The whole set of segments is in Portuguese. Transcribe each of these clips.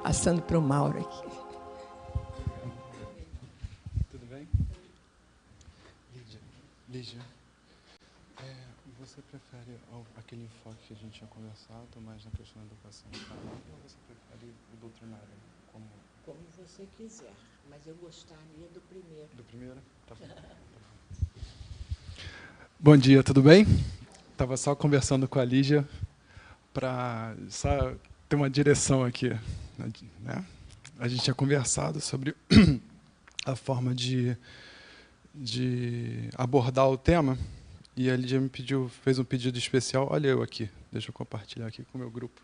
Passando para o Mauro aqui. Tudo bem? Lígia, você prefere aquele enfoque que a gente tinha conversado, mais na questão da educação canal, ou você prefere o doutrinário? Como você quiser, mas eu gostaria do primeiro. Do primeiro? Tá bom. Bom dia, tudo bem? Estava só conversando com a Lígia para só ter uma direção aqui, né? A gente tinha conversado sobre a forma de abordar o tema, e a Lígia fez um pedido especial. Olha eu aqui, deixa eu compartilhar aqui com o meu grupo.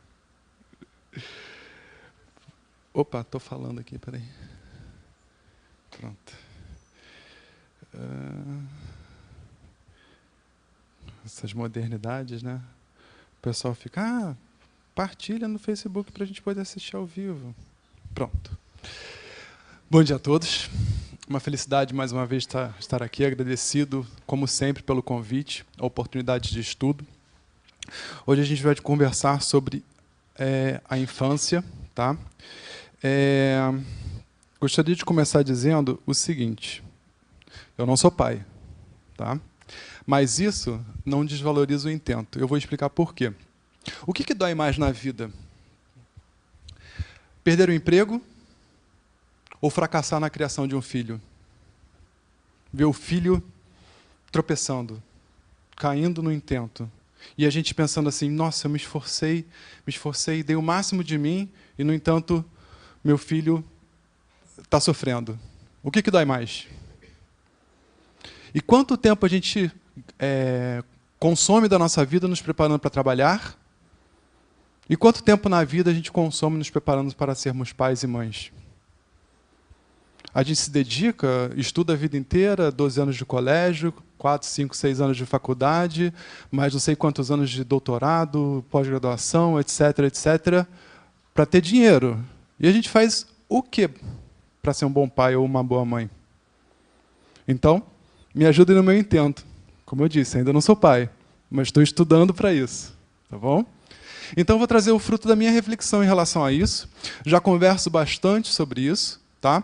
Opa, estou falando aqui, peraí. Pronto. Essas modernidades, né? O pessoal fica, partilha no Facebook para a gente poder assistir ao vivo. Pronto. Bom dia a todos. Uma felicidade, mais uma vez, estar aqui. Agradecido, como sempre, pelo convite, a oportunidade de estudo. Hoje a gente vai conversar sobre a infância, tá? Gostaria de começar dizendo o seguinte: eu não sou pai, tá? Mas isso não desvaloriza o intento. Eu vou explicar por quê. O que dói mais na vida? Perder o emprego ou fracassar na criação de um filho? Ver o filho tropeçando, caindo no intento. E a gente pensando assim, nossa, eu me esforcei, dei o máximo de mim, e, no entanto, meu filho está sofrendo. O que dói mais? E quanto tempo a gente consome da nossa vida nos preparando para trabalhar? E quanto tempo na vida a gente consome nos preparando para sermos pais e mães? A gente se dedica, estuda a vida inteira, 12 anos de colégio, 4, 5, 6 anos de faculdade, mais não sei quantos anos de doutorado, pós-graduação, etc., etc., para ter dinheiro. E a gente faz o quê para ser um bom pai ou uma boa mãe? Então, me ajudem no meu intento. Como eu disse, ainda não sou pai, mas estou estudando para isso. Tá bom? Então, vou trazer o fruto da minha reflexão em relação a isso. Já converso bastante sobre isso, tá?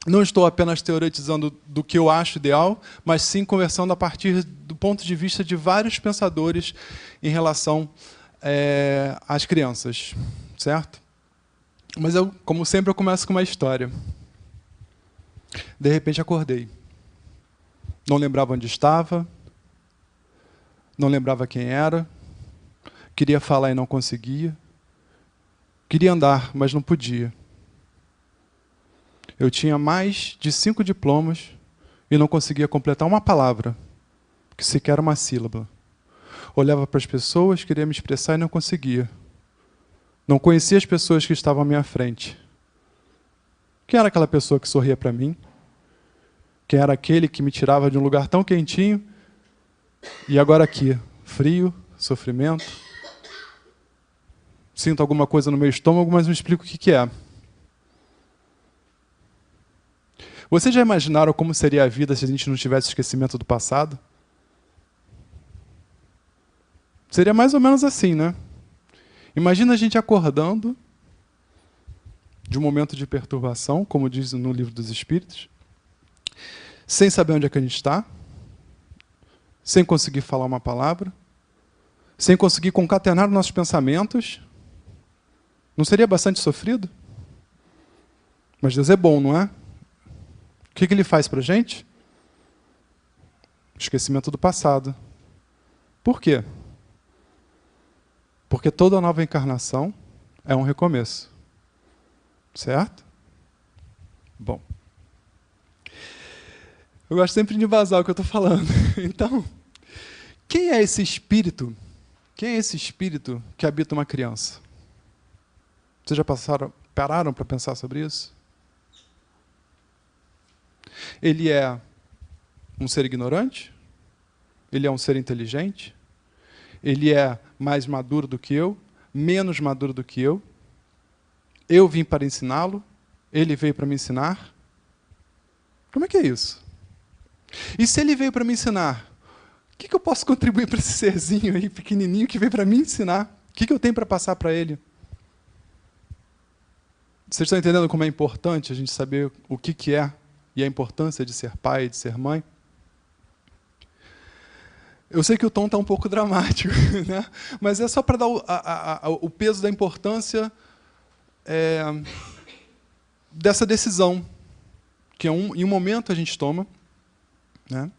Não estou apenas teoretizando do que eu acho ideal, mas sim conversando a partir do ponto de vista de vários pensadores em relação às crianças, certo? Mas eu, como sempre, eu começo com uma história. De repente, acordei. Não lembrava onde estava, não lembrava quem era, queria falar e não conseguia, queria andar, mas não podia. Eu tinha mais de 5 diplomas e não conseguia completar uma palavra, que sequer uma sílaba. Olhava para as pessoas, queria me expressar e não conseguia. Não conhecia as pessoas que estavam à minha frente. Quem era aquela pessoa que sorria para mim? Quem era aquele que me tirava de um lugar tão quentinho e agora aqui, frio, sofrimento? Sinto alguma coisa no meu estômago, mas não explico o que é. Vocês já imaginaram como seria a vida se a gente não tivesse esquecimento do passado? Seria mais ou menos assim, né? Imagina a gente acordando de um momento de perturbação, como diz no Livro dos Espíritos, sem saber onde é que a gente está, sem conseguir falar uma palavra, sem conseguir concatenar nossos pensamentos. Não seria bastante sofrido? Mas Deus é bom, não é? O que Ele faz para a gente? Esquecimento do passado. Por quê? Porque toda nova encarnação é um recomeço. Certo? Bom. Eu gosto sempre de embasar o que eu estou falando. Então, quem é esse espírito? Quem é esse espírito que habita uma criança? Vocês já pararam para pensar sobre isso? Ele é um ser ignorante? Ele é um ser inteligente? Ele é mais maduro do que eu? Menos maduro do que eu? Eu vim para ensiná-lo? Ele veio para me ensinar? Como é que é isso? E se ele veio para me ensinar, o que eu posso contribuir para esse serzinho aí, pequenininho, que veio para me ensinar? O que eu tenho para passar para ele? Vocês estão entendendo como é importante a gente saber o que é e a importância de ser pai e de ser mãe? Eu sei que o tom está um pouco dramático, né? Mas é só para dar o peso da importância dessa decisão, que em um momento a gente toma, né?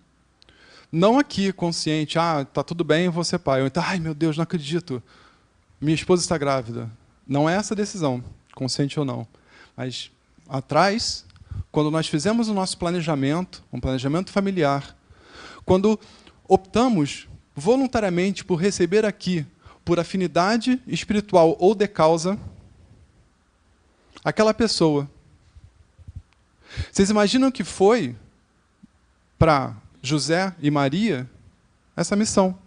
Não aqui, consciente, tá tudo bem, eu vou ser pai. Ou então, ai meu Deus, não acredito, minha esposa está grávida. Não é essa a decisão, consciente ou não. Mas atrás, quando nós fizemos o nosso planejamento, um planejamento familiar, quando optamos voluntariamente por receber aqui, por afinidade espiritual ou de causa, aquela pessoa. Vocês imaginam que foi para José e Maria essa missão?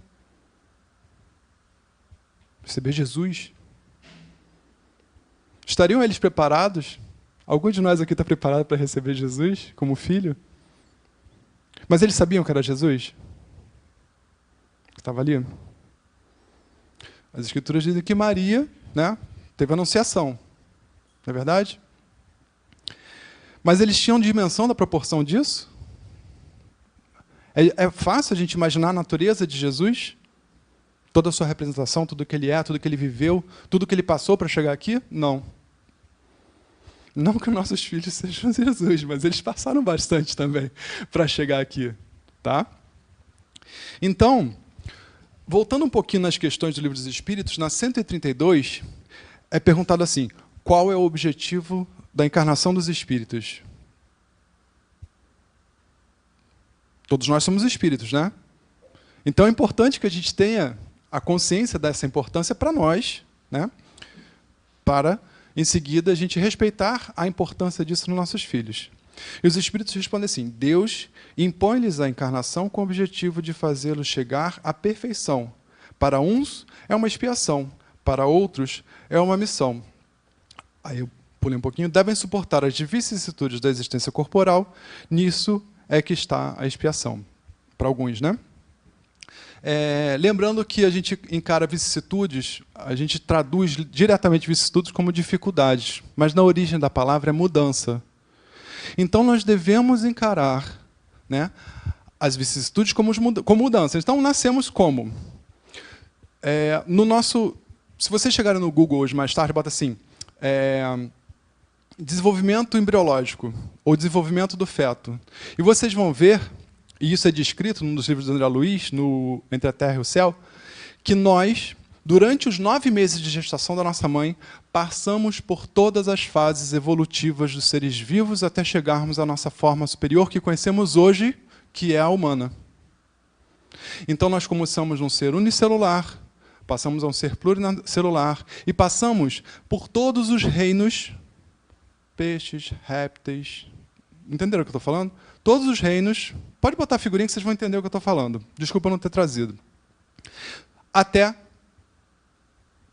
Receber Jesus. Estariam eles preparados? Algum de nós aqui está preparado para receber Jesus como filho? Mas eles sabiam que era Jesus? Que estava ali? As Escrituras dizem que Maria, né, teve a anunciação. Não é verdade? Mas eles tinham dimensão da proporção disso? É fácil a gente imaginar a natureza de Jesus? Toda a sua representação, tudo que ele é, tudo que ele viveu, tudo que ele passou para chegar aqui? Não. Não que nossos filhos sejam Jesus, mas eles passaram bastante também para chegar aqui. Tá? Então, voltando um pouquinho nas questões do Livro dos Espíritos, na 132, é perguntado assim, qual é o objetivo da encarnação dos espíritos? Todos nós somos espíritos, né? Então é importante que a gente tenha a consciência dessa importância para nós, né? Para, em seguida, a gente respeitar a importância disso nos nossos filhos. E os espíritos respondem assim, Deus impõe-lhes a encarnação com o objetivo de fazê-los chegar à perfeição. Para uns é uma expiação, para outros é uma missão. Aí eu pulei um pouquinho. Devem suportar as vicissitudes da existência corporal, nisso é que está a expiação. Para alguns, né? Lembrando que a gente encara vicissitudes, a gente traduz diretamente vicissitudes como dificuldades, mas na origem da palavra é mudança. Então nós devemos encarar, né, as vicissitudes como mudanças. Então nascemos como? Se vocês chegarem no Google hoje mais tarde, bota assim, desenvolvimento embriológico, ou desenvolvimento do feto. E vocês vão ver, e isso é descrito num dos livros de André Luiz, no Entre a Terra e o Céu, que nós, durante os 9 meses de gestação da nossa mãe, passamos por todas as fases evolutivas dos seres vivos até chegarmos à nossa forma superior que conhecemos hoje, que é a humana. Então nós começamos num ser unicelular, passamos a um ser pluricelular e passamos por todos os reinos, peixes, répteis, entenderam o que eu estou falando? Todos os reinos, pode botar a figurinha que vocês vão entender o que eu estou falando. Desculpa não ter trazido. Até,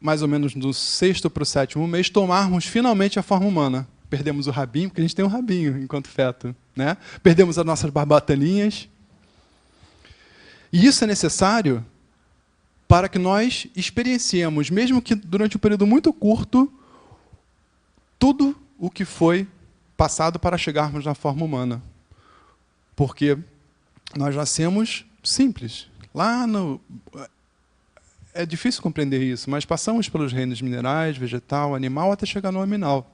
mais ou menos do 6º para o 7º mês, tomarmos finalmente a forma humana. Perdemos o rabinho, porque a gente tem um rabinho enquanto feto, né? Perdemos as nossas barbataninhas. E isso é necessário para que nós experienciemos, mesmo que durante um período muito curto, tudo o que foi passado para chegarmos na forma humana. Porque nós nascemos simples. É difícil compreender isso, mas passamos pelos reinos minerais, vegetal, animal, até chegar no aminal.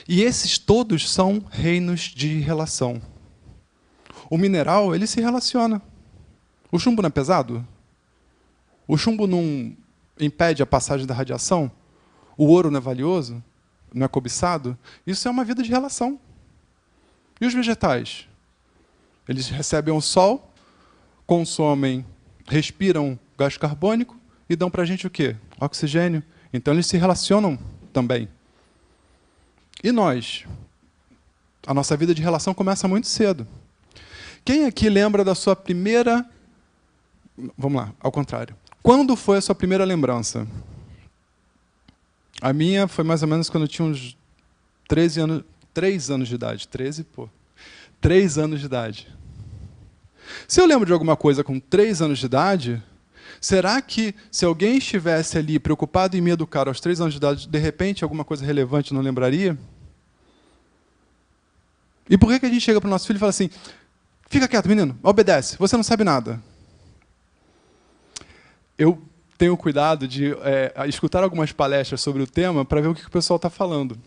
E esses todos são reinos de relação. O mineral, ele se relaciona. O chumbo não é pesado? O chumbo não impede a passagem da radiação? O ouro não é valioso? Não é cobiçado? Isso é uma vida de relação. E os vegetais? Eles recebem o sol, consomem, respiram gás carbônico e dão para a gente o quê? Oxigênio. Então eles se relacionam também. E nós? A nossa vida de relação começa muito cedo. Quem aqui lembra da sua primeira... Vamos lá, ao contrário. Quando foi a sua primeira lembrança? A minha foi mais ou menos quando eu tinha uns 3 anos de idade. 13, pô. 3 anos de idade. Se eu lembro de alguma coisa com 3 anos de idade, Será que, se alguém estivesse ali preocupado em me educar aos 3 anos de idade, de repente, alguma coisa relevante não lembraria? E por que a gente chega para o nosso filho e fala assim, fica quieto, menino, obedece, você não sabe nada? Eu tenho cuidado de escutar algumas palestras sobre o tema para ver o que o pessoal está falando.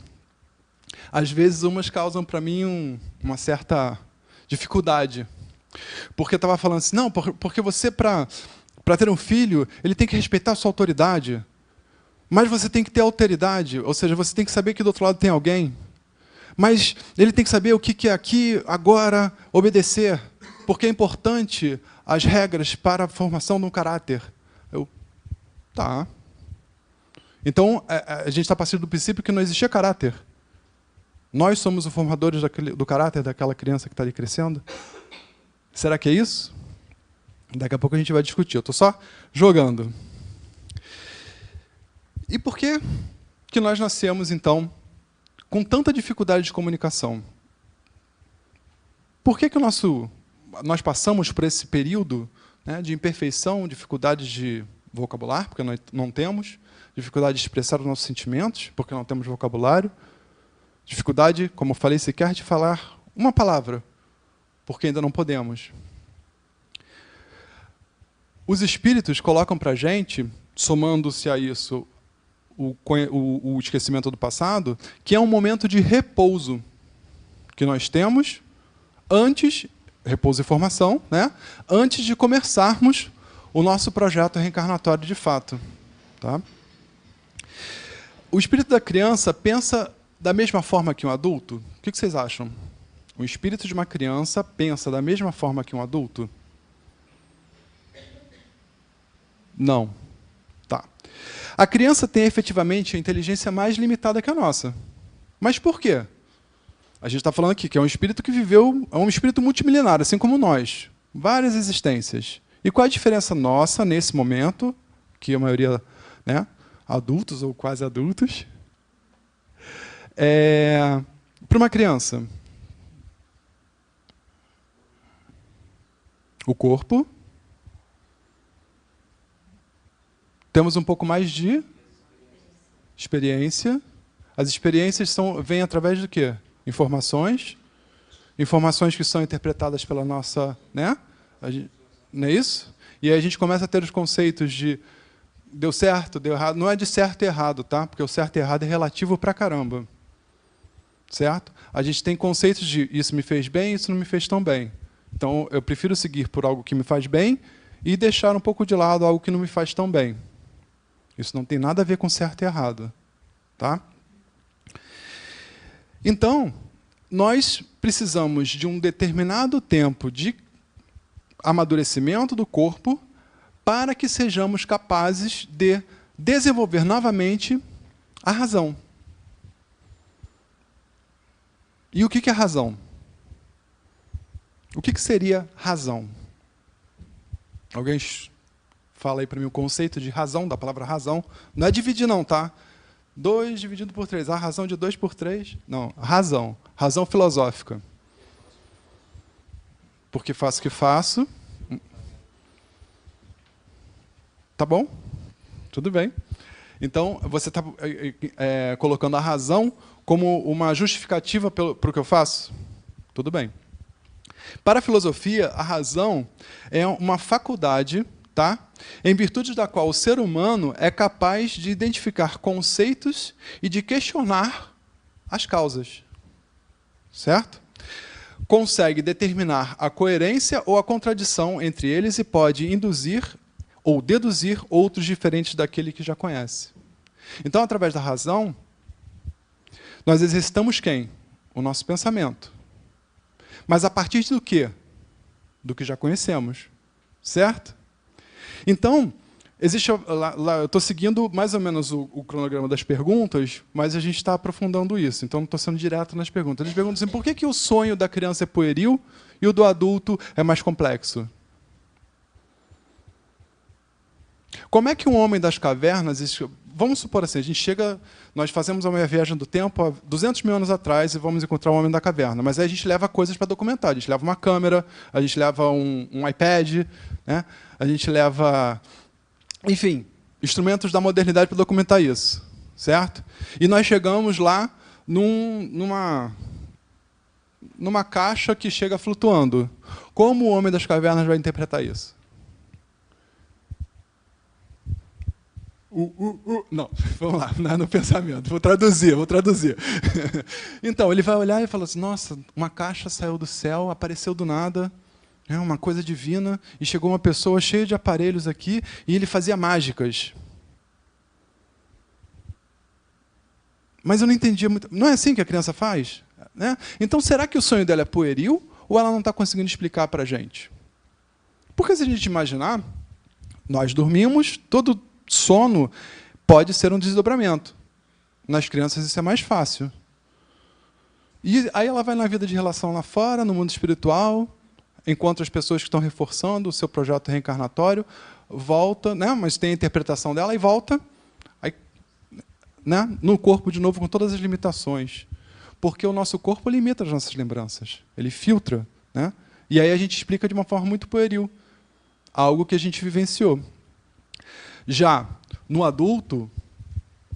Às vezes, umas causam para mim uma certa dificuldade. Porque estava falando assim, não, porque você, para ter um filho, ele tem que respeitar a sua autoridade. Mas você tem que ter alteridade, ou seja, você tem que saber que do outro lado tem alguém. Mas ele tem que saber o que é aqui, agora, obedecer. Porque é importante as regras para a formação de um caráter. Tá. Então, a gente está partindo do princípio que não existia caráter. Nós somos os formadores do caráter daquela criança que está ali crescendo. Será que é isso? Daqui a pouco a gente vai discutir. Eu estou só jogando. E por que nós nascemos, então, com tanta dificuldade de comunicação? Por que nós passamos por esse período, né, de imperfeição, dificuldades de vocabulário, porque nós não temos, dificuldade de expressar os nossos sentimentos, porque não temos vocabulário, dificuldade, como eu falei, sequer de falar uma palavra, porque ainda não podemos. Os espíritos colocam para a gente, somando-se a isso o esquecimento do passado, que é um momento de repouso que nós temos antes, repouso e formação, né, antes de começarmos o nosso projeto reencarnatório de fato. Tá? O espírito da criança pensa da mesma forma que um adulto? O que vocês acham? O espírito de uma criança pensa da mesma forma que um adulto? Não. Tá. A criança tem efetivamente a inteligência mais limitada que a nossa. Mas por quê? A gente está falando aqui que é um espírito que viveu, é um espírito multimilenar, assim como nós. Várias existências. E qual a diferença nossa, nesse momento, que a maioria, né, adultos ou quase adultos, para uma criança? O corpo. Temos um pouco mais de experiência. As experiências vêm através do quê? Informações. Informações que são interpretadas pela nossa... né? Não é isso? E aí a gente começa a ter os conceitos de deu certo, deu errado. Não é de certo e errado, tá? Porque o certo e errado é relativo pra caramba. Certo? A gente tem conceitos de isso me fez bem, isso não me fez tão bem. Então, eu prefiro seguir por algo que me faz bem e deixar um pouco de lado algo que não me faz tão bem. Isso não tem nada a ver com certo e errado. Tá? Então, nós precisamos de um determinado tempo de amadurecimento do corpo para que sejamos capazes de desenvolver novamente a razão. E o que é razão? O que seria razão? Alguém fala aí para mim o conceito de razão, da palavra razão. Não é dividir não, tá? 2 dividido por 3. A razão de 2 por 3? Não, razão. Razão filosófica. Porque faço o que faço. Tá bom? Tudo bem. Então, você está colocando a razão como uma justificativa para o que eu faço? Tudo bem. Para a filosofia, a razão é uma faculdade, tá? Em virtude da qual o ser humano é capaz de identificar conceitos e de questionar as causas. Certo? Consegue determinar a coerência ou a contradição entre eles e pode induzir ou deduzir outros diferentes daquele que já conhece. Então, através da razão, nós exercitamos quem? O nosso pensamento. Mas a partir do quê? Do que já conhecemos. Certo? Então, existe lá eu estou seguindo mais ou menos o cronograma das perguntas, mas a gente está aprofundando isso. Então, não estou sendo direto nas perguntas. Eles perguntam assim, por que o sonho da criança é pueril e o do adulto é mais complexo? Como é que um homem das cavernas... Vamos supor assim, nós fazemos uma viagem do tempo há 200 mil anos atrás e vamos encontrar o homem da caverna. Mas aí a gente leva coisas para documentar. A gente leva uma câmera, a gente leva um iPad, né? A gente leva Enfim, instrumentos da modernidade para documentar isso, certo? E nós chegamos lá numa caixa que chega flutuando. Como o homem das cavernas vai interpretar isso? Não, vamos lá, no pensamento. Vou traduzir. Então, ele vai olhar e fala assim, nossa, uma caixa saiu do céu, apareceu do nada, é uma coisa divina, e chegou uma pessoa cheia de aparelhos aqui, e ele fazia mágicas. Mas eu não entendia muito. Não é assim que a criança faz? Né? Então, será que o sonho dela é pueril, ou ela não está conseguindo explicar para a gente? Porque se a gente imaginar, nós dormimos, todo sono pode ser um desdobramento. Nas crianças isso é mais fácil. E aí ela vai na vida de relação lá fora, no mundo espiritual, encontra as pessoas que estão reforçando o seu projeto reencarnatório, volta, né, mas tem a interpretação dela e volta aí, né, no corpo de novo com todas as limitações. Porque o nosso corpo limita as nossas lembranças, ele filtra. Né? E aí a gente explica de uma forma muito pueril algo que a gente vivenciou. Já no adulto,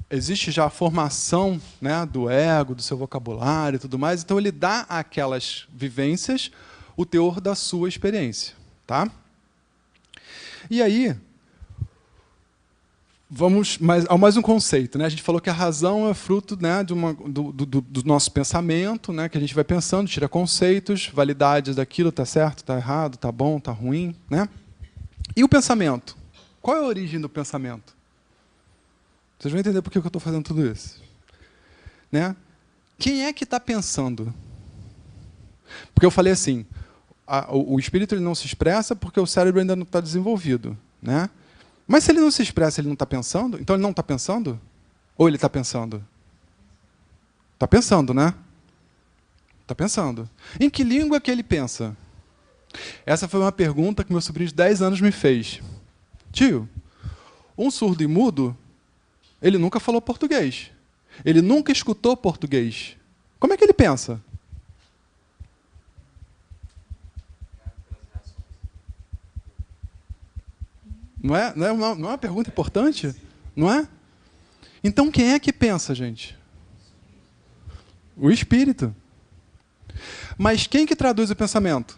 existe já a formação, né, do ego, do seu vocabulário e tudo mais, então ele dá àquelas vivências o teor da sua experiência. Tá? E aí, vamos a mais um conceito. Né? A gente falou que a razão é fruto, né, do nosso pensamento, né, que a gente vai pensando, tira conceitos, validades daquilo, está certo, está errado, está bom, está ruim. Né? E o pensamento? Qual é a origem do pensamento? Vocês vão entender por que eu estou fazendo tudo isso. Né? Quem é que está pensando? Porque eu falei assim, o espírito ele não se expressa porque o cérebro ainda não está desenvolvido. Né? Mas se ele não se expressa, ele não está pensando? Então ele não está pensando? Ou ele está pensando? Está pensando, né? Está pensando. Em que língua que ele pensa? Essa foi uma pergunta que meu sobrinho de 10 anos me fez. Tio, um surdo e mudo, ele nunca falou português. Ele nunca escutou português. Como é que ele pensa? Não é uma pergunta importante? Não é? Então, quem é que pensa, gente? O espírito. Mas quem que traduz o pensamento?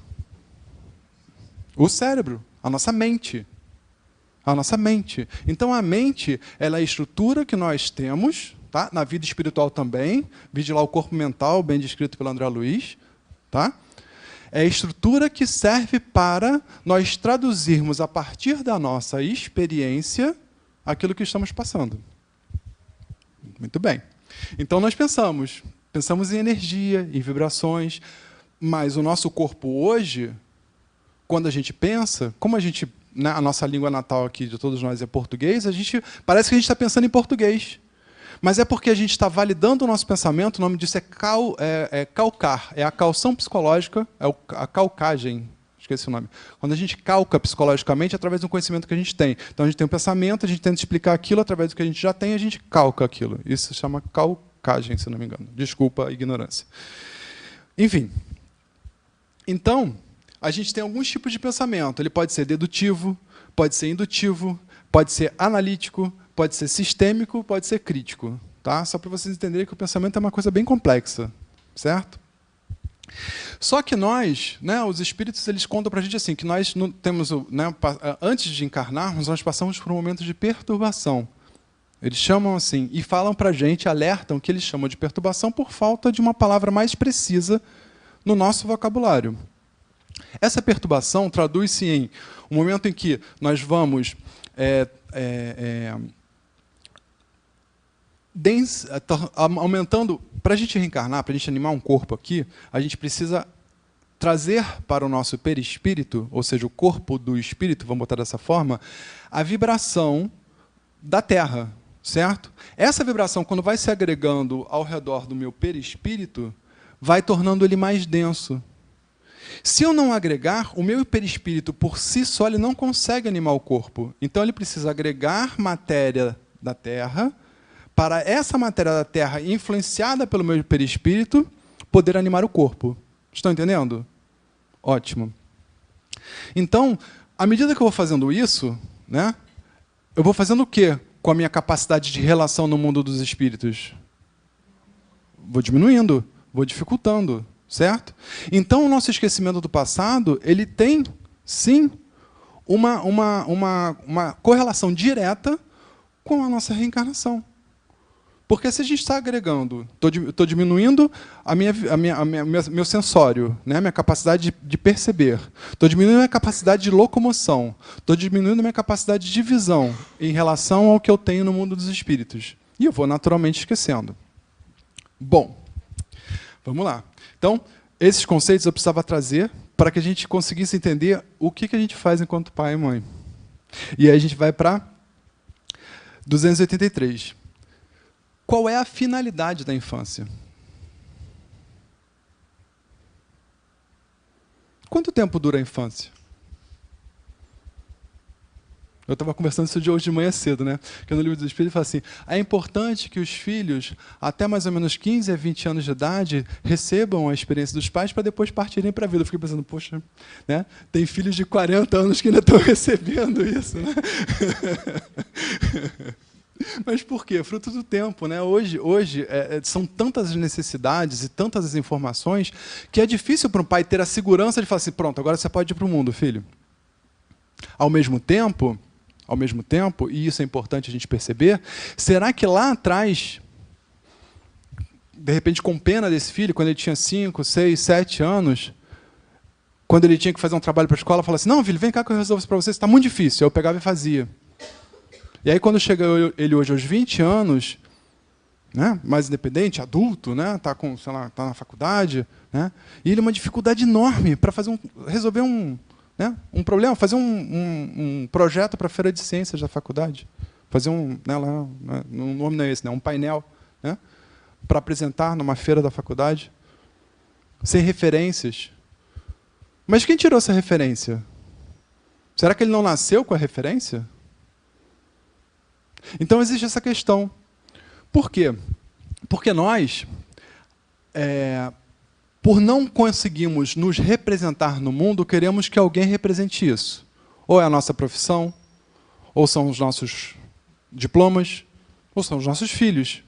O cérebro, a nossa mente. A nossa mente. Então, a mente ela é a estrutura que nós temos, tá? Na vida espiritual também. Vide lá o corpo mental, bem descrito pelo André Luiz. Tá? É a estrutura que serve para nós traduzirmos, a partir da nossa experiência, aquilo que estamos passando. Muito bem. Então, nós pensamos em energia, em vibrações, mas o nosso corpo hoje, quando a gente pensa, como a gente... a nossa língua natal aqui de todos nós é português, parece que a gente está pensando em português. Mas é porque a gente está validando o nosso pensamento, o nome disso é calcar, é a calção psicológica, a calcagem, esqueci o nome. Quando a gente calca psicologicamente através do conhecimento que a gente tem. Então a gente tem um pensamento, a gente tenta explicar aquilo através do que a gente já tem, a gente calca aquilo. Isso se chama calcagem, se não me engano. Desculpa a ignorância. Enfim. Então, a gente tem alguns tipos de pensamento. Ele pode ser dedutivo, pode ser indutivo, pode ser analítico, pode ser sistêmico, pode ser crítico. Tá? Só para vocês entenderem que o pensamento é uma coisa bem complexa. Certo? Só que nós, né, os espíritos, eles contam para a gente assim, que nós não temos, né, antes de encarnarmos, nós passamos por um momento de perturbação. Eles chamam assim, e falam para a gente, alertam que eles chamam de perturbação por falta de uma palavra mais precisa no nosso vocabulário. Essa perturbação traduz-se em um momento em que nós vamos aumentando. Para a gente reencarnar, para a gente animar um corpo aqui, a gente precisa trazer para o nosso perispírito, ou seja, o corpo do espírito, vamos botar dessa forma, a vibração da Terra, certo? Essa vibração, quando vai se agregando ao redor do meu perispírito, vai tornando ele mais denso. Se eu não agregar, o meu perispírito, por si só, ele não consegue animar o corpo. Então, ele precisa agregar matéria da Terra, para essa matéria da Terra, influenciada pelo meu perispírito, poder animar o corpo. Estão entendendo? Ótimo. Então, à medida que eu vou fazendo isso, né, eu vou fazendo o quê com a minha capacidade de relação no mundo dos espíritos? Vou diminuindo, vou dificultando, certo? Então, o nosso esquecimento do passado, ele tem, sim, uma correlação direta com a nossa reencarnação. Porque se a gente está agregando, estou diminuindo meu sensório, né, minha capacidade de perceber, estou diminuindo a minha capacidade de locomoção, estou diminuindo a minha capacidade de visão em relação ao que eu tenho no mundo dos espíritos. E eu vou naturalmente esquecendo. Bom, vamos lá. Então, esses conceitos eu precisava trazer para que a gente conseguisse entender o que a gente faz enquanto pai e mãe. E aí a gente vai para 283. Qual é a finalidade da infância? Quanto tempo dura a infância? Eu estava conversando isso de hoje de manhã cedo, né? Que no livro dos Espíritos fala assim: é importante que os filhos, até mais ou menos 15 a 20 anos de idade, recebam a experiência dos pais para depois partirem para a vida. Eu fiquei pensando, poxa, né? Tem filhos de 40 anos que ainda estão recebendo isso, né? Mas por quê? Fruto do tempo, né? Hoje são tantas as necessidades e tantas as informações que é difícil para um pai ter a segurança de falar assim, pronto, agora você pode ir para o mundo, filho. Ao mesmo tempo, e isso é importante a gente perceber, será que lá atrás, de repente com pena desse filho, quando ele tinha 5, 6, 7 anos, quando ele tinha que fazer um trabalho para a escola, falava assim, não, filho, vem cá que eu resolvo isso para você, está muito difícil. Aí eu pegava e fazia. E aí, quando chega ele hoje aos 20 anos, né, mais independente, adulto, né, tá na faculdade, né, e ele tem uma dificuldade enorme para resolver um problema, fazer um projeto para a feira de ciências da faculdade, fazer o nome não é esse, né, um painel, né, para apresentar numa feira da faculdade, sem referências. Mas quem tirou essa referência? Será que ele não nasceu com a referência? Então, existe essa questão. Por quê? Porque nós, por não conseguirmos nos representar no mundo, queremos que alguém represente isso. Ou é a nossa profissão, ou são os nossos diplomas, ou são os nossos filhos.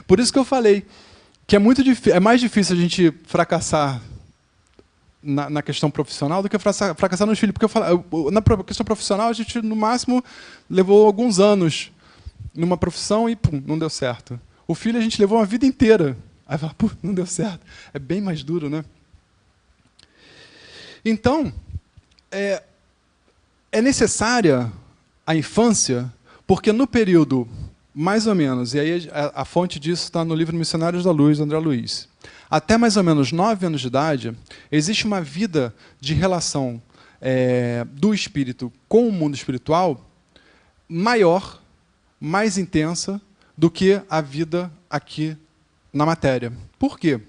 Por isso que eu falei que é mais difícil a gente fracassar na questão profissional do que fracassar nos filhos. Porque na questão profissional, a gente, no máximo, levou alguns anos numa profissão e, pum, não deu certo. O filho, a gente levou uma vida inteira. Aí fala, pum, não deu certo. É bem mais duro, né? Então, é necessária a infância, porque no período, mais ou menos, e aí a fonte disso está no livro Missionários da Luz, André Luiz, até mais ou menos 9 anos de idade, existe uma vida de relação do espírito com o mundo espiritual maior, mais intensa do que a vida aqui na matéria. Por quê?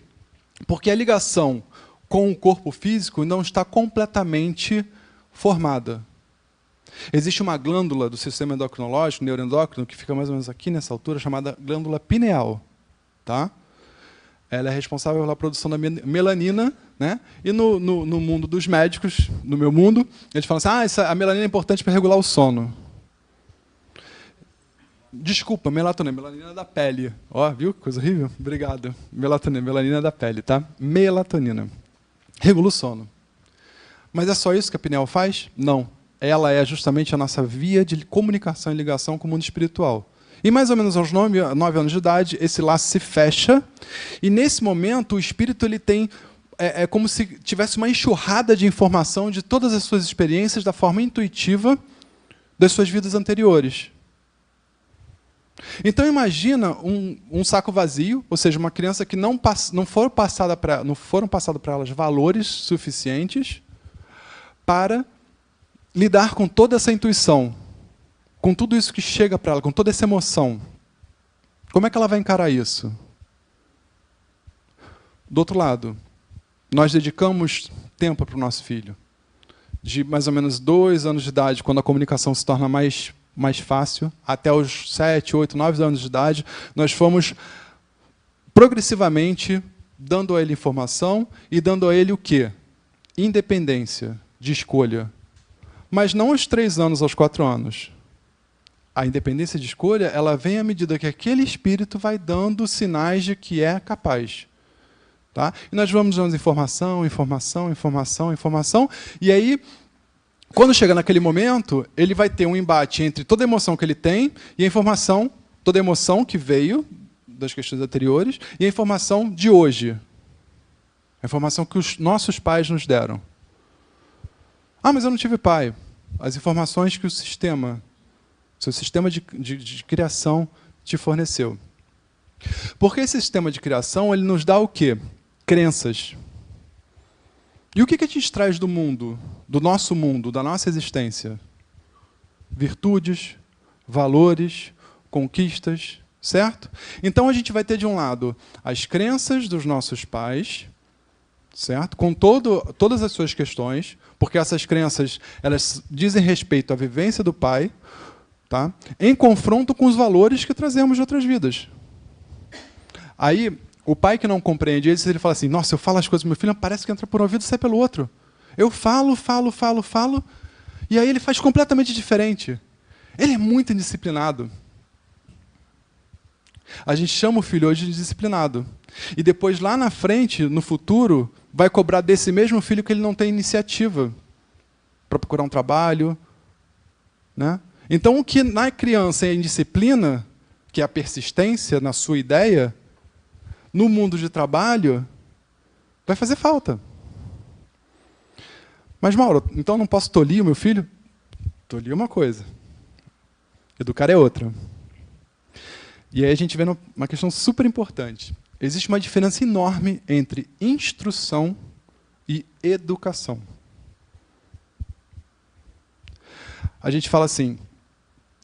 Porque a ligação com o corpo físico não está completamente formada. Existe uma glândula do sistema endocrinológico, neuroendócrino, que fica mais ou menos aqui nessa altura, chamada glândula pineal. Tá? Ela é responsável pela produção da melanina, né? E no mundo dos médicos, no meu mundo, eles falam assim, a melanina é importante para regular o sono. Desculpa, melanina da pele. Ó, viu que coisa horrível? Obrigado. Melanina da pele, tá? Melatonina. Regula o sono. Mas é só isso que a pineal faz? Não. Ela é justamente a nossa via de comunicação e ligação com o mundo espiritual. E mais ou menos aos 9 anos de idade, esse laço se fecha, e nesse momento o espírito ele tem como se tivesse uma enxurrada de informação de todas as suas experiências da forma intuitiva das suas vidas anteriores. Então imagina um saco vazio, ou seja, uma criança que não foram passados para elas valores suficientes para lidar com toda essa intuição, com tudo isso que chega para ela, com toda essa emoção. Como é que ela vai encarar isso? Do outro lado, nós dedicamos tempo para o nosso filho. De mais ou menos 2 anos de idade, quando a comunicação se torna mais fácil, até os 7, 8, 9 anos de idade, nós fomos progressivamente dando a ele informação e dando a ele o quê? Independência de escolha. Mas não aos 3 anos, aos 4 anos. A independência de escolha, ela vem à medida que aquele espírito vai dando sinais de que é capaz. Tá? E nós vamos dando informação, informação, informação, informação, e aí, quando chega naquele momento, ele vai ter um embate entre toda a emoção que ele tem e a informação, toda a emoção que veio das questões anteriores e a informação de hoje. A informação que os nossos pais nos deram. Ah, mas eu não tive pai. As informações que o sistema, seu sistema de criação te forneceu. Porque esse sistema de criação, ele nos dá o quê? Crenças. E o que a gente traz do mundo, do nosso mundo, da nossa existência? Virtudes, valores, conquistas, certo? Então a gente vai ter de um lado as crenças dos nossos pais, certo? Com todas as suas questões, porque essas crenças elas dizem respeito à vivência do pai, tá? Em confronto com os valores que trazemos de outras vidas. Aí, o pai que não compreende isso, ele fala assim, nossa, eu falo as coisas do meu filho, parece que entra por um ouvido e sai pelo outro. Eu falo, e aí ele faz completamente diferente. Ele é muito indisciplinado. A gente chama o filho hoje de indisciplinado. E depois, lá na frente, no futuro, vai cobrar desse mesmo filho que ele não tem iniciativa para procurar um trabalho. Né? Então, o que na criança é indisciplina, que é a persistência na sua ideia, no mundo de trabalho, vai fazer falta. Mas, Mauro, então não posso tolir o meu filho? Tolir é uma coisa. Educar é outra. E aí a gente vê uma questão super importante. Existe uma diferença enorme entre instrução e educação. A gente fala assim,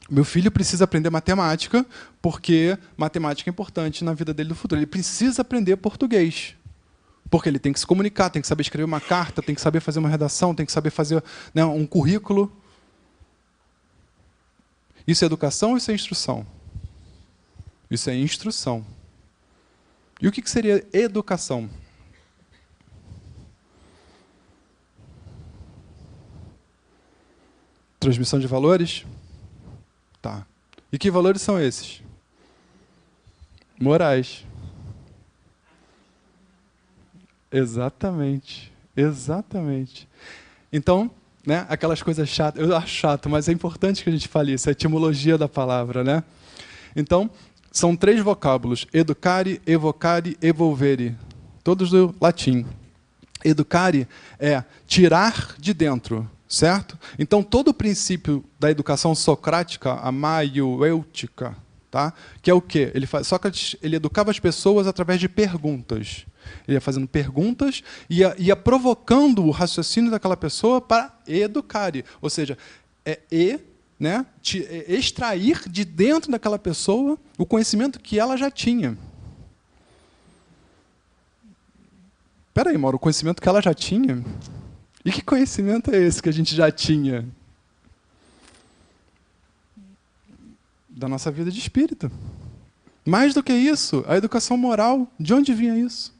meu filho precisa aprender matemática, porque matemática é importante na vida dele no futuro. Ele precisa aprender português, porque ele tem que se comunicar, tem que saber escrever uma carta, tem que saber fazer uma redação, tem que saber fazer, né, um currículo. Isso é educação ou isso é instrução? Isso é instrução. E o que seria educação? Transmissão de valores? Tá. E que valores são esses? Morais. Exatamente. Exatamente. Então, né, aquelas coisas chatas, eu acho chato, mas é importante que a gente fale isso, a etimologia da palavra, né? Então, são 3 vocábulos, educare, evocare, evolvere, todos do latim. Educare é tirar de dentro, certo? Então, todo o princípio da educação socrática, a maiêutica, tá? Que é o quê? Sócrates ele educava as pessoas através de perguntas. Ele ia fazendo perguntas e ia provocando o raciocínio daquela pessoa para educare. Ou seja, né, extrair de dentro daquela pessoa o conhecimento que ela já tinha. Espera aí, Mauro, o conhecimento que ela já tinha? E que conhecimento é esse que a gente já tinha? Da nossa vida de espírito. Mais do que isso, a educação moral, de onde vinha isso?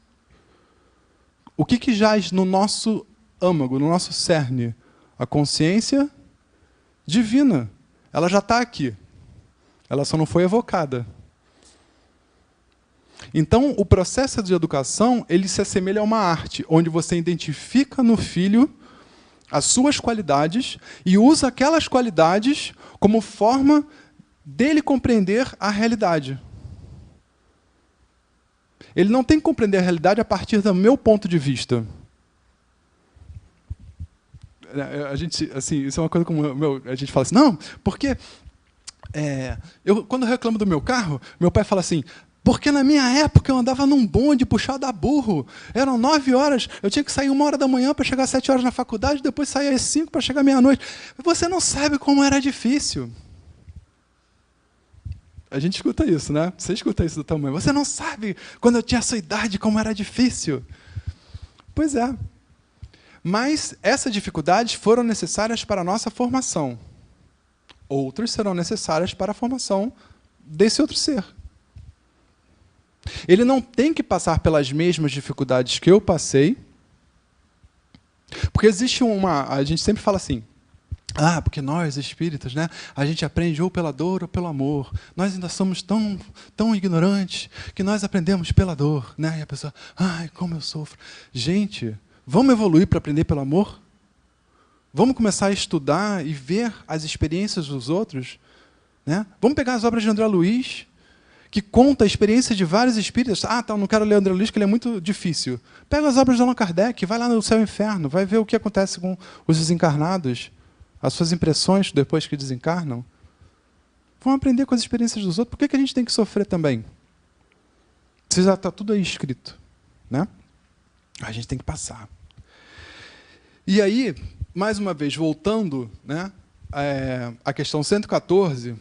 O que jaz no nosso âmago, no nosso cerne? A consciência divina. Ela já está aqui. Ela só não foi evocada. Então, o processo de educação ele se assemelha a uma arte, onde você identifica no filho as suas qualidades e usa aquelas qualidades como forma dele compreender a realidade. Ele não tem que compreender a realidade a partir do meu ponto de vista. A gente, assim, isso é uma coisa como a gente fala assim, não, porque quando eu reclamo do meu carro, meu pai fala assim, porque na minha época eu andava num bonde puxado a burro. Eram 9 horas, eu tinha que sair 1 hora da manhã para chegar às 7 horas na faculdade, depois sair às 5 para chegar meia-noite. Você não sabe como era difícil. A gente escuta isso, né? Você escuta isso do tamanho. Você não sabe, quando eu tinha a sua idade, como era difícil. Pois é. Mas essas dificuldades foram necessárias para a nossa formação. Outras serão necessárias para a formação desse outro ser. Ele não tem que passar pelas mesmas dificuldades que eu passei, porque existe a gente sempre fala assim, Ah, porque nós, espíritas, né, a gente aprende ou pela dor ou pelo amor. Nós ainda somos tão ignorantes que nós aprendemos pela dor. Né? E a pessoa, ai, como eu sofro. Gente, vamos evoluir para aprender pelo amor? Vamos começar a estudar e ver as experiências dos outros? Né? Vamos pegar as obras de André Luiz, que conta a experiência de vários espíritas. Ah, tá, não quero ler André Luiz, porque ele é muito difícil. Pega as obras de Allan Kardec, vai lá no Céu e Inferno, vai ver o que acontece com os desencarnados, as suas impressões depois que desencarnam. Vamos aprender com as experiências dos outros. Por que a gente tem que sofrer também? Se já está tudo aí escrito. Né? A gente tem que passar. E aí, mais uma vez, voltando, né, à questão 114,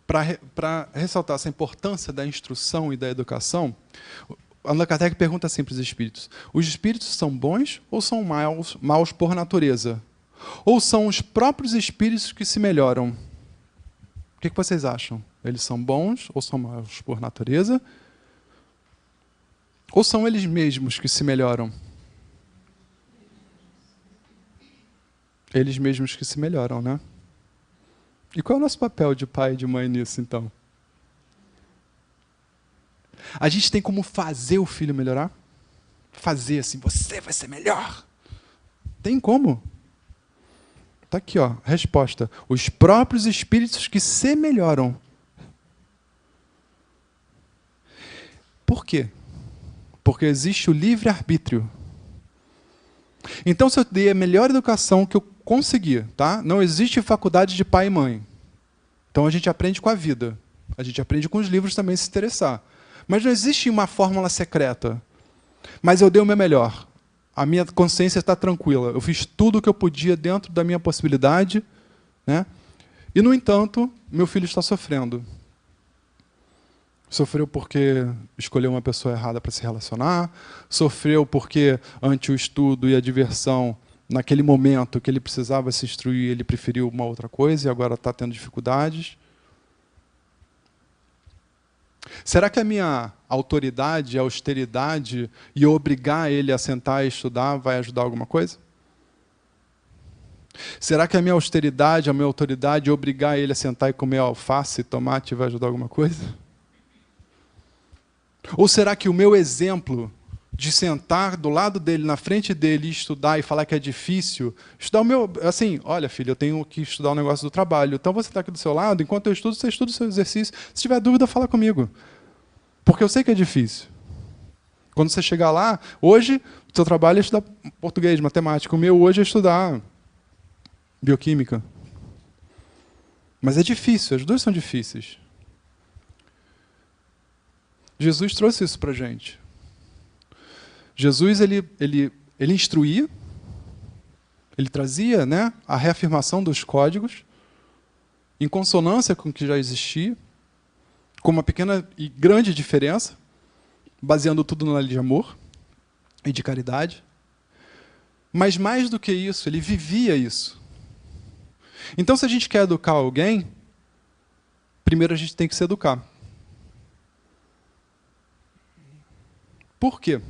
para ressaltar essa importância da instrução e da educação, Allan Kardec pergunta assim para os espíritos: os espíritos são bons ou são maus por natureza? Ou são os próprios espíritos que se melhoram? O que vocês acham? Eles são bons ou são maus por natureza? Ou são eles mesmos que se melhoram? Eles mesmos que se melhoram, né? E qual é o nosso papel de pai e de mãe nisso, então? A gente tem como fazer o filho melhorar? Fazer assim, você vai ser melhor. Tem como? Está aqui, ó, a resposta. Os próprios espíritos que se melhoram. Por quê? Porque existe o livre-arbítrio. Então, se eu dei a melhor educação que eu conseguir, tá? Não existe faculdade de pai e mãe. Então, a gente aprende com a vida. A gente aprende com os livros também, se interessar. Mas não existe uma fórmula secreta. Mas eu dei o meu melhor. A minha consciência está tranquila. Eu fiz tudo o que eu podia dentro da minha possibilidade, né? E, no entanto, meu filho está sofrendo. Sofreu porque escolheu uma pessoa errada para se relacionar, sofreu porque, ante o estudo e a diversão, naquele momento que ele precisava se instruir, ele preferiu uma outra coisa e agora está tendo dificuldades. Será que a minha autoridade, a austeridade e obrigar ele a sentar e estudar vai ajudar alguma coisa? Será que a minha austeridade, a minha autoridade, obrigar ele a sentar e comer alface e tomate vai ajudar alguma coisa? Ou será que o meu exemplo de sentar do lado dele, na frente dele, e estudar e falar que é difícil, estudar o meu... Assim, olha, filho, eu tenho que estudar o negócio do trabalho, então você está aqui do seu lado, enquanto eu estudo, você estuda o seu exercício. Se tiver dúvida, fala comigo. Porque eu sei que é difícil. Quando você chegar lá, hoje, o seu trabalho é estudar português, matemática. O meu hoje é estudar bioquímica. Mas é difícil, as duas são difíceis. Jesus trouxe isso para a gente. Jesus ele instruía, ele trazia, né, a reafirmação dos códigos, em consonância com o que já existia, com uma pequena e grande diferença, baseando tudo na lei de amor e de caridade. Mas mais do que isso, ele vivia isso. Então, se a gente quer educar alguém, primeiro a gente tem que se educar. Por quê?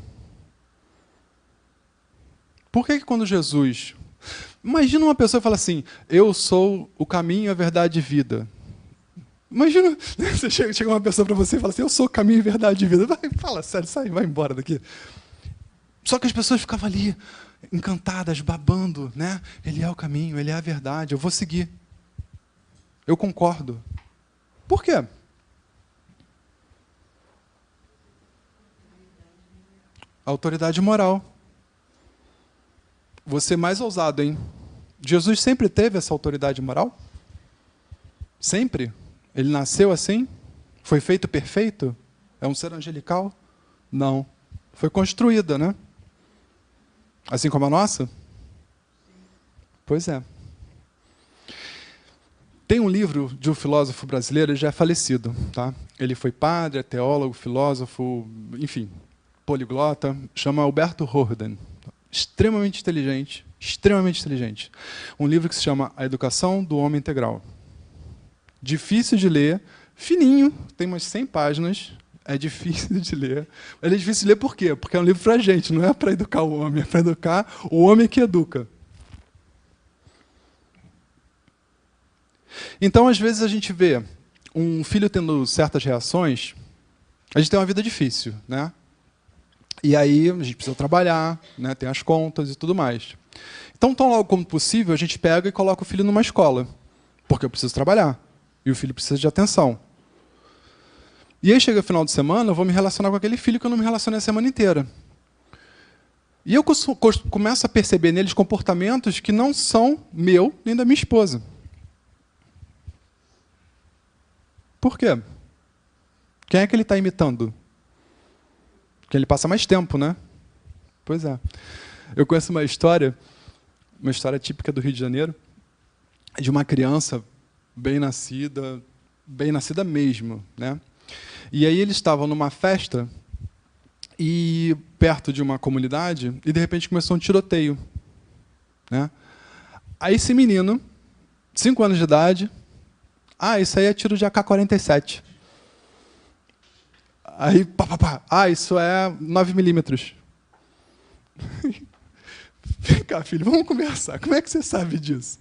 Por que quando Jesus... Imagina uma pessoa que fala assim, eu sou o caminho, a verdade e vida. Imagina, você chega uma pessoa para você e fala assim, eu sou o caminho, a verdade e vida. Vai, fala sério, sai, vai embora daqui. Só que as pessoas ficavam ali, encantadas, babando, né? Ele é o caminho, ele é a verdade, eu vou seguir. Eu concordo. Por quê? Autoridade moral. Você mais ousado, hein? Jesus sempre teve essa autoridade moral? Sempre? Ele nasceu assim? Foi feito perfeito? É um ser angelical? Não. Foi construída, né? Assim como a nossa? Pois é. Tem um livro de um filósofo brasileiro, ele já é falecido, tá? Ele foi padre, é teólogo, filósofo, enfim, poliglota, chama Alberto Horden. Extremamente inteligente, extremamente inteligente. Um livro que se chama A Educação do Homem Integral. Difícil de ler, fininho, tem umas 100 páginas, é difícil de ler. Ele é difícil de ler por quê? Porque é um livro para a gente, não é para educar o homem, é para educar o homem que educa. Então, às vezes, a gente vê um filho tendo certas reações, a gente tem uma vida difícil, né? E aí a gente precisa trabalhar, né? Tem as contas e tudo mais. Então, tão logo como possível, a gente pega e coloca o filho numa escola, porque eu preciso trabalhar, e o filho precisa de atenção. E aí chega o final de semana, eu vou me relacionar com aquele filho que eu não me relacionei a semana inteira. E eu começo a perceber neles comportamentos que não são meu nem da minha esposa. Por quê? Quem é que ele está imitando? Porque ele passa mais tempo, né? Pois é. Eu conheço uma história típica do Rio de Janeiro, de uma criança bem nascida mesmo, né? E aí eles estavam numa festa e perto de uma comunidade e de repente começou um tiroteio, né? Aí esse menino, 5 anos de idade, isso aí é tiro de AK-47. Aí, isso é 9mm. Vem cá, filho, vamos conversar. Como é que você sabe disso?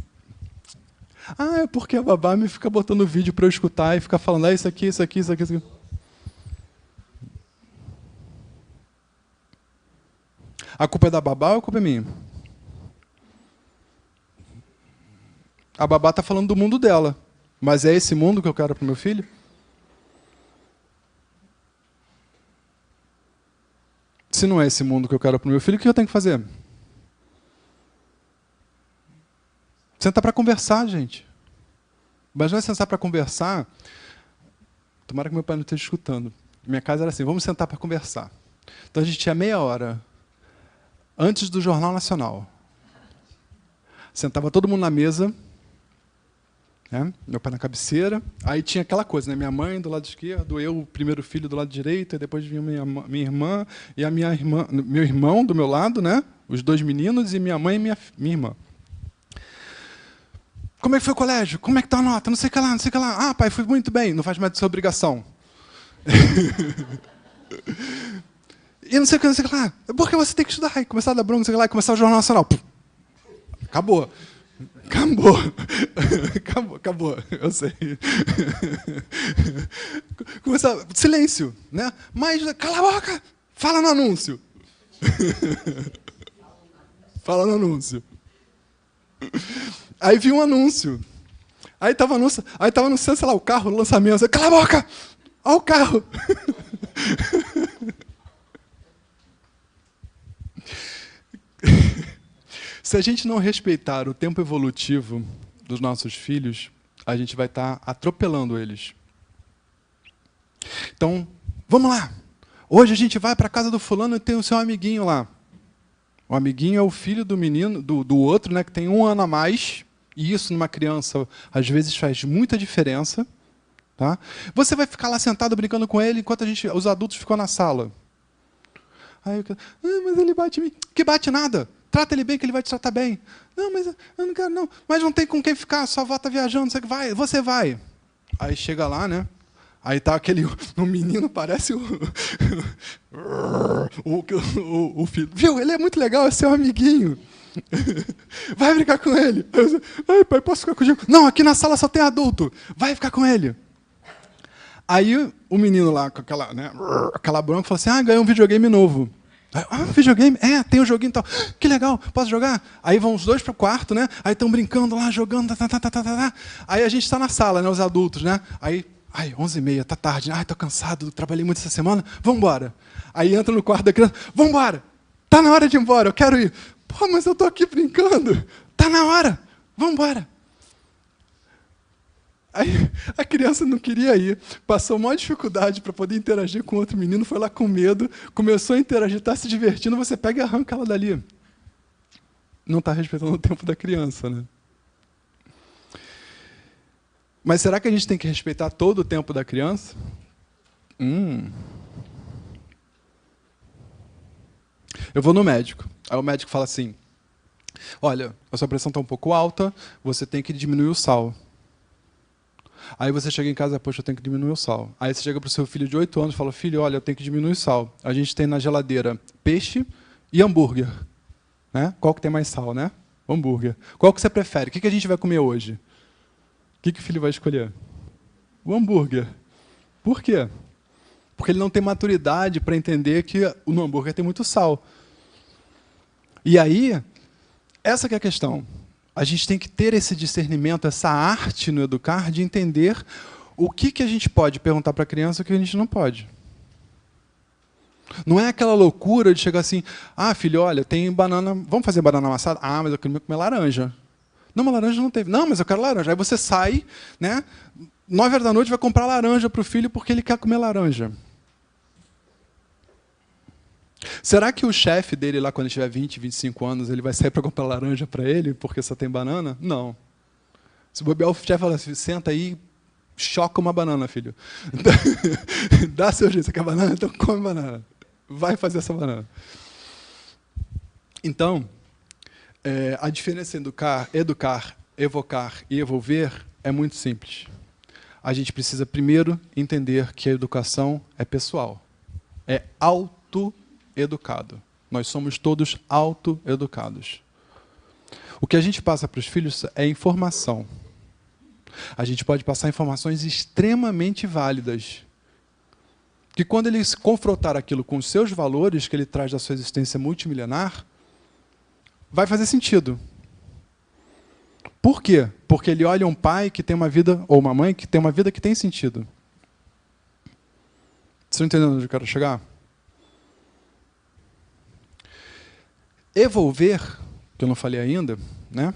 É porque a babá me fica botando vídeo para eu escutar e ficar falando, isso aqui, isso aqui, isso aqui, isso aqui. A culpa é da babá ou a culpa é minha? A babá está falando do mundo dela. Mas é esse mundo que eu quero para o meu filho? Se não é esse mundo que eu quero para o meu filho, o que eu tenho que fazer? Sentar para conversar, gente. Mas não é sentar para conversar. Tomara que meu pai não esteja escutando. Minha casa era assim, vamos sentar para conversar. Então a gente tinha meia hora antes do Jornal Nacional. Sentava todo mundo na mesa, né? Meu pai na cabeceira. Aí tinha aquela coisa, né? Minha mãe do lado esquerdo, eu, o primeiro filho, do lado direito, e depois vinha minha irmã e meu irmão do meu lado, né? Os 2 meninos, e minha mãe e minha irmã. Como é que foi o colégio? Como é que está a nota? Não sei o que lá, não sei o que lá. Pai, fui muito bem. Não faz mais de sua obrigação. E não sei o que, não sei o que lá. Porque você tem que estudar. E começar a dar bronca, não sei o que lá, e começar o Jornal Nacional. Acabou. Acabou. Eu sei. Começar... Silêncio, né? Mas, cala a boca! Fala no anúncio. Fala no anúncio. Aí vi um anúncio. Aí estava anunciando, sei lá, o carro, o lançamento. Cala a boca! Olha o carro! Se a gente não respeitar o tempo evolutivo dos nossos filhos, a gente vai estar atropelando eles. Então, vamos lá. Hoje a gente vai para a casa do fulano e tem o seu amiguinho lá. O amiguinho é o filho do menino, do outro, né, que tem 1 ano a mais. E isso, numa criança, às vezes faz muita diferença. Tá? Você vai ficar lá sentado brincando com ele enquanto os adultos ficam na sala. Aí eu quero, mas ele bate em mim. Que bate nada. Trata ele bem que ele vai te tratar bem. Não, mas eu não quero não. Mas não tem com quem ficar, sua avó está viajando, você vai. Aí chega lá, né? Aí tá um menino, parece o filho. Viu? Ele é muito legal, é seu amiguinho. Vai brincar com ele. Ai, pai, posso ficar contigo? Não, aqui na sala só tem adulto. Vai ficar com ele. Aí o menino lá, com aquela bronca, falou assim, ganhou um videogame novo. Videogame? Tem um joguinho e tal. Que legal, posso jogar? Aí vão os dois para o quarto, né? Aí estão brincando lá, jogando, Aí a gente está na sala, né, os adultos, né? Aí, 11h30, tá tarde. Tô cansado, trabalhei muito essa semana. Vamos embora. Aí entra no quarto da criança, vamos embora. Tá na hora de ir embora, eu quero ir. Pô, mas eu tô aqui brincando. Tá na hora, vamos embora. Aí a criança não queria ir, passou maior dificuldade para poder interagir com outro menino, foi lá com medo, começou a interagir, está se divertindo, você pega e arranca ela dali. Não está respeitando o tempo da criança, né? Mas será que a gente tem que respeitar todo o tempo da criança? Eu vou no médico, aí o médico fala assim, olha, a sua pressão está um pouco alta, você tem que diminuir o sal. Aí você chega em casa, poxa, eu tenho que diminuir o sal. Aí você chega para o seu filho de 8 anos e fala, filho, olha, eu tenho que diminuir o sal. A gente tem na geladeira peixe e hambúrguer. Né? Qual que tem mais sal, né? O hambúrguer. Qual que você prefere? O que a gente vai comer hoje? que o filho vai escolher? O hambúrguer. Por quê? Porque ele não tem maturidade para entender que no hambúrguer tem muito sal. E aí, essa que é a questão. A gente tem que ter esse discernimento, essa arte no educar, de entender o que a gente pode perguntar para a criança e o que a gente não pode. Não é aquela loucura de chegar assim, filho, olha, tem banana, vamos fazer banana amassada? Mas eu queria comer laranja. Não, mas laranja não teve. Não, mas eu quero laranja. Aí você sai, né, 9h da noite, vai comprar laranja para o filho porque ele quer comer laranja. Será que o chefe dele lá, quando ele tiver 20, 25 anos, ele vai sair para comprar laranja para ele porque só tem banana? Não. Se bobear, o chefe fala assim, senta aí, choca uma banana, filho. Dá seu jeito, você quer banana? Então come banana. Vai fazer essa banana. Então, a diferença entre educar, evocar e evolver é muito simples. A gente precisa primeiro entender que a educação é pessoal. É autoeducado. Nós somos todos autoeducados. O que a gente passa para os filhos é informação. A gente pode passar informações extremamente válidas, que quando ele confrontar aquilo com os seus valores, que ele traz da sua existência multimilenar, vai fazer sentido. Por quê? Porque ele olha um pai que tem uma vida, ou uma mãe que tem uma vida que tem sentido. Vocês estão entendendo onde eu quero chegar? Evolver, que eu não falei ainda, né?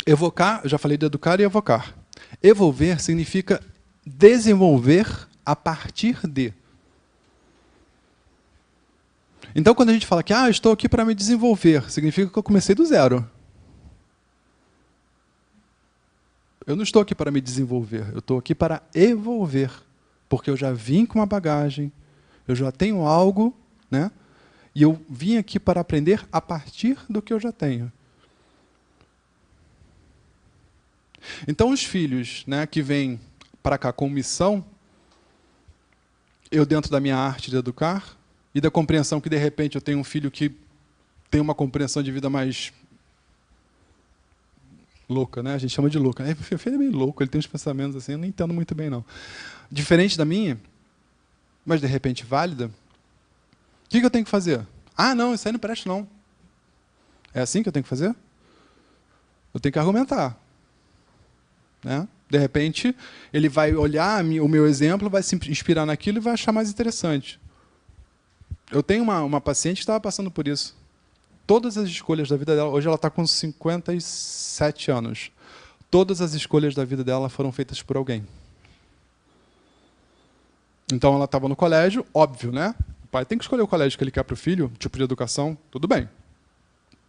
Evocar, eu já falei de educar e evocar. Evolver significa desenvolver a partir de. Então, quando a gente fala que estou aqui para me desenvolver, significa que eu comecei do zero. Eu não estou aqui para me desenvolver, eu estou aqui para evolver. Porque eu já vim com uma bagagem, eu já tenho algo, né? E eu vim aqui para aprender a partir do que eu já tenho. Então, os filhos, né, que vêm para cá com missão, eu dentro da minha arte de educar, e da compreensão que, de repente, eu tenho um filho que tem uma compreensão de vida mais louca, né? A gente chama de louca. Meu filho é meio louco, ele tem uns pensamentos assim, eu não entendo muito bem, não. Diferente da minha, mas, de repente, válida. O que eu tenho que fazer? Não, isso aí não presta, não. É assim que eu tenho que fazer? Eu tenho que argumentar. Né? De repente, ele vai olhar o meu exemplo, vai se inspirar naquilo e vai achar mais interessante. Eu tenho uma paciente que estava passando por isso. Todas as escolhas da vida dela, hoje ela está com 57 anos, todas as escolhas da vida dela foram feitas por alguém. Então ela estava no colégio, óbvio, né? O pai tem que escolher o colégio que ele quer para o filho, tipo de educação, tudo bem.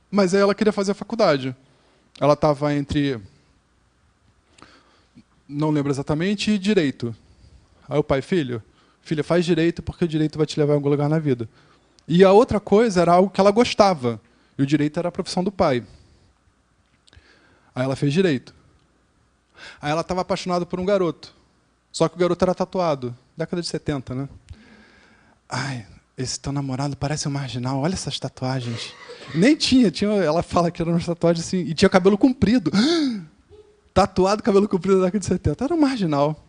Mas aí ela queria fazer a faculdade. Ela estava entre, não lembro exatamente, direito. Aí o pai, filha, faz direito porque o direito vai te levar a algum lugar na vida. E a outra coisa era algo que ela gostava. E o direito era a profissão do pai. Aí ela fez direito. Aí ela estava apaixonada por um garoto. Só que o garoto era tatuado. Década de 70, né? Esse teu namorado parece um marginal. Olha essas tatuagens. Nem tinha. Ela fala que eram umas tatuagens assim. E tinha cabelo comprido. Tatuado, cabelo comprido da década de 70. Era um marginal.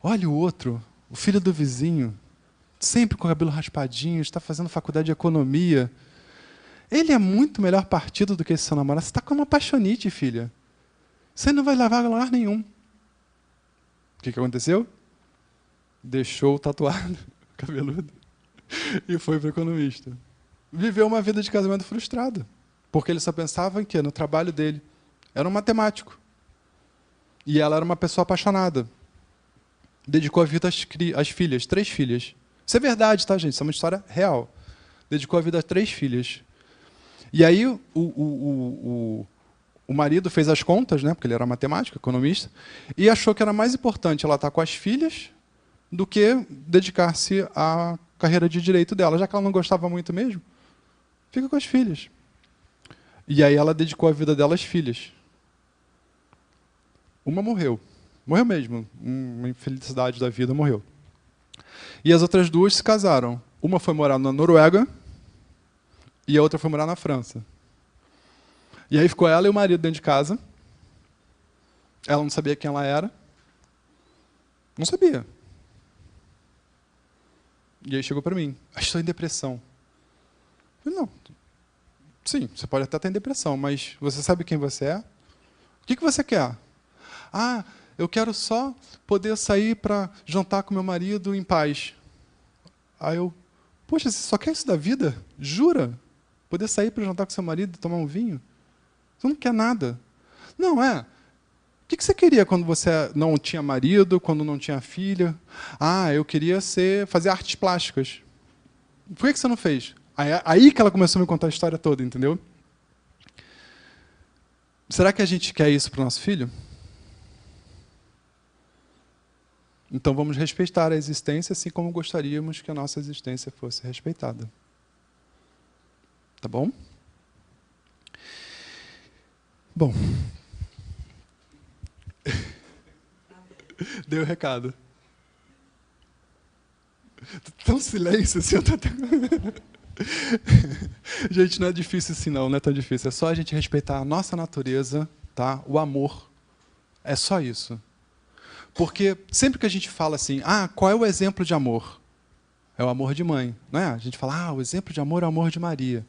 Olha o outro. O filho do vizinho. Sempre com o cabelo raspadinho. Está fazendo faculdade de economia. Ele é muito melhor partido do que esse seu namorado. Você está com uma apaixonite, filha. Você não vai levar a lugar nenhum. O que aconteceu? Deixou o tatuado, cabeludo, e foi para o economista. Viveu uma vida de casamento frustrada, porque ele só pensava em quê? No trabalho dele. Era um matemático. E ela era uma pessoa apaixonada. Dedicou a vida às filhas, 3 filhas. Isso é verdade, tá, gente? Isso é uma história real. Dedicou a vida a 3 filhas. E aí o marido fez as contas, né, porque ele era matemático, economista, e achou que era mais importante ela estar com as filhas do que dedicar-se à carreira de direito dela. Já que ela não gostava muito mesmo, fica com as filhas. E aí ela dedicou a vida dela às filhas. Uma morreu. Morreu mesmo. Uma infelicidade da vida, morreu. E as outras 2 se casaram. Uma foi morar na Noruega e a outra foi morar na França. E aí ficou ela e o marido dentro de casa, Ela não sabia quem ela era. Não sabia. E aí chegou para mim. Estou em depressão. Eu falei, não. Sim, você pode até estar em depressão, mas você sabe quem você é? O que você quer? Ah, eu quero só poder sair para jantar com meu marido em paz. Aí eu, poxa, você só quer isso da vida? Jura? Poder sair para jantar com seu marido e tomar um vinho? Você não quer nada. Não, O que você queria quando você não tinha marido, quando não tinha filha? Ah, eu queria fazer artes plásticas. Por que você não fez? Aí que ela começou a me contar a história toda, entendeu? Será que a gente quer isso para o nosso filho? Então vamos respeitar a existência assim como gostaríamos que a nossa existência fosse respeitada. Tá bom? Bom. Deu o recado. Tão silêncio assim, eu tô até... Gente, não é difícil assim não é tão difícil. É só a gente respeitar a nossa natureza, tá? O amor. É só isso. Porque sempre que a gente fala assim, qual é o exemplo de amor? É o amor de mãe, não é? A gente fala, o exemplo de amor é o amor de Maria.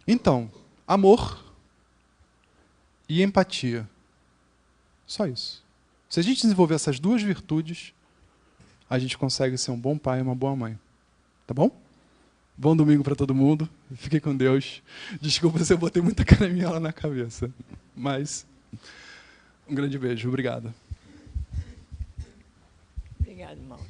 Então, amor e empatia. Só isso. Se a gente desenvolver essas duas virtudes, a gente consegue ser um bom pai e uma boa mãe. Tá bom? Bom domingo para todo mundo. Fiquem com Deus. Desculpa se eu botei muita caraminhola na cabeça. Mas um grande beijo. Obrigado. Obrigado, Mauro.